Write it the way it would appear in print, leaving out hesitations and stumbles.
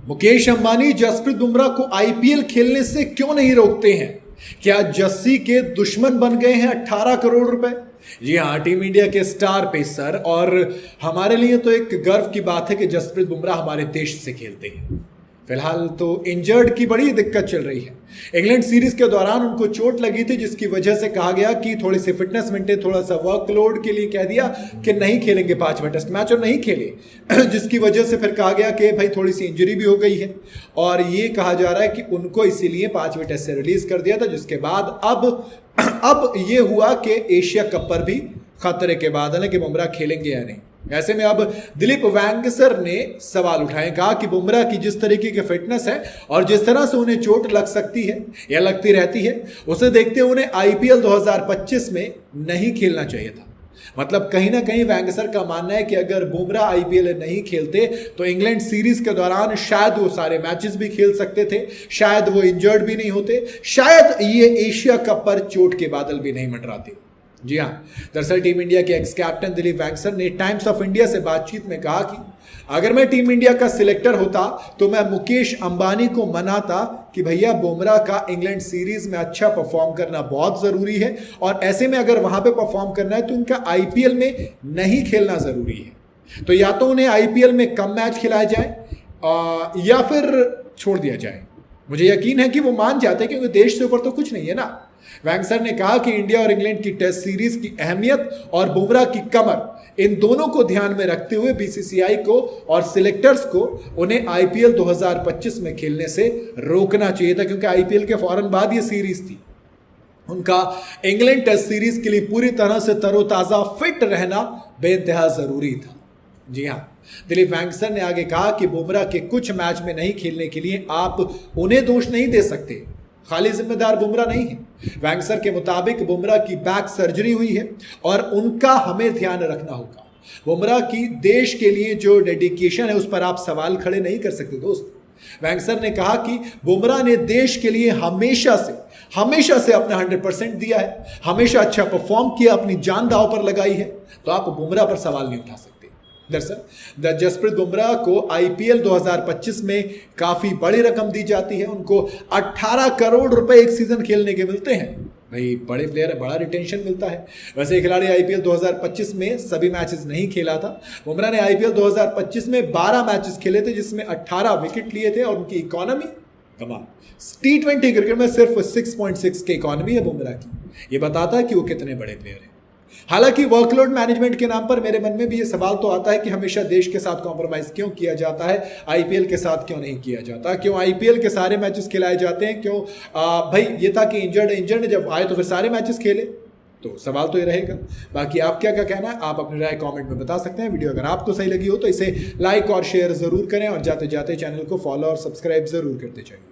मुकेश अंबानी जसप्रीत बुमराह को आईपीएल खेलने से क्यों नहीं रोकते हैं? क्या जस्सी के दुश्मन बन गए हैं 18 करोड़ रुपए? जी हाँ, टीम इंडिया के स्टार पेसर, और हमारे लिए तो एक गर्व की बात है कि जसप्रीत बुमराह हमारे देश से खेलते हैं। फिलहाल तो इंजर्ड की बड़ी दिक्कत चल रही है। इंग्लैंड सीरीज के दौरान उनको चोट लगी थी, जिसकी वजह से कहा गया कि थोड़ी सी फिटनेस मेंटेन, थोड़ा सा वर्कलोड के लिए कह दिया कि नहीं खेलेंगे 5वें टेस्ट मैच, और नहीं खेले जिसकी वजह से फिर कहा गया कि भाई थोड़ी सी इंजरी भी हो गई है, और ये कहा जा रहा है कि उनको इसीलिए 5वें टेस्ट से रिलीज कर दिया था। जिसके बाद अब ये हुआ कि एशिया कप पर भी खतरे के बादल है कि बुमराह खेलेंगे या नहीं। ऐसे में अब दिलीप वैंगसर ने सवाल उठाए, कहा कि बुमराह की जिस तरीके की फिटनेस है और जिस तरह से उन्हें चोट लग सकती है या लगती रहती है, उसे देखते हुए उन्हें आईपीएल 2025 में नहीं खेलना चाहिए था। मतलब कहीं ना कहीं वैंगसर का मानना है कि अगर बुमराह आईपीएल नहीं खेलते तो इंग्लैंड सीरीज के दौरान शायद वो सारे मैचेस भी खेल सकते थे, शायद वो इंजर्ड भी नहीं होते, शायद ये एशिया कप पर चोट के बादल भी नहीं मंडराते। जी हाँ, दरअसल टीम इंडिया के एक्स कैप्टन दिलीप वैंगसर ने टाइम्स ऑफ इंडिया से बातचीत में कहा कि अगर मैं टीम इंडिया का सिलेक्टर होता तो मैं मुकेश अंबानी को मनाता कि भैया बुमराह का इंग्लैंड सीरीज में अच्छा परफॉर्म करना बहुत जरूरी है, और ऐसे में अगर वहां पे परफॉर्म करना है तो उनका आईपीएल में नहीं खेलना जरूरी है। तो या तो उन्हें आईपीएल में कम मैच खिलाए जाए या फिर छोड़ दिया जाए। मुझे यकीन है कि वो मान जाते, क्योंकि देश से ऊपर तो कुछ नहीं है ना। वैंगसर ने कहा कि इंडिया और इंग्लैंड की टेस्ट सीरीज की अहमियत और बुमराह की कमर, इन दोनों को ध्यान में रखते हुए बीसीसीआई को और सिलेक्टर्स को उन्हें आईपीएल 2025 में खेलने से रोकना चाहिए था, क्योंकि आईपीएल के फौरन बाद ये सीरीज थी। उनका इंग्लैंड टेस्ट सीरीज के लिए पूरी तरह से तरोताजा फिट रहना बेइंतहा जरूरी था। जी हाँ, दिलीप वैंगसर ने आगे कहा कि बुमराह के कुछ मैच में नहीं खेलने के लिए आप उन्हें दोष नहीं दे सकते, खाली जिम्मेदार बुमराह नहीं है। वैंगसर के मुताबिक बुमराह की बैक सर्जरी हुई है और उनका हमें ध्यान रखना होगा। बुमराह की देश के लिए जो डेडिकेशन है उस पर आप सवाल खड़े नहीं कर सकते दोस्त। वैंगसर ने कहा कि बुमराह ने देश के लिए हमेशा से अपना 100% दिया है, हमेशा अच्छा परफॉर्म किया, अपनी जान दांव पर लगाई है, तो आप बुमराह पर सवाल नहीं उठा सकते। दरअसल जसप्रीत बुमराह को आईपीएल 2025 में काफी बड़ी रकम दी जाती है। उनको 18 करोड़ रुपए एक सीजन खेलने के मिलते हैं। भाई बड़े प्लेयर है, बड़ा रिटेंशन मिलता है। वैसे खिलाड़ी आईपीएल 2025 में सभी मैचेस नहीं खेला था। बुमराह ने आईपीएल 2025 में 12 मैचेस खेले थे, जिसमें 18 विकेट लिए थे, और उनकी इकोनॉमी कमाल। T20 क्रिकेट में सिर्फ 6.6 की इकोनॉमी है बुमराह की। ये बताता है कि वो कितने बड़े प्लेयर हैं। हालांकि वर्कलोड मैनेजमेंट के नाम पर मेरे मन में भी ये सवाल तो आता है कि हमेशा देश के साथ कॉम्प्रोमाइज क्यों किया जाता है, आईपीएल के साथ क्यों नहीं किया जाता? क्यों आईपीएल के सारे मैचेस खिलाए जाते हैं? क्यों भाई ये था कि इंजर्ड जब आए तो फिर सारे मैचेस खेले? तो सवाल तो ये रहेगा। बाकी आप क्या कहना है, आप अपनी राय कमेंट में बता सकते हैं। वीडियो अगर आपको सही लगी हो तो इसे लाइक और शेयर जरूर करें, और जाते जाते चैनल को फॉलो और सब्सक्राइब जरूर करते जाइए।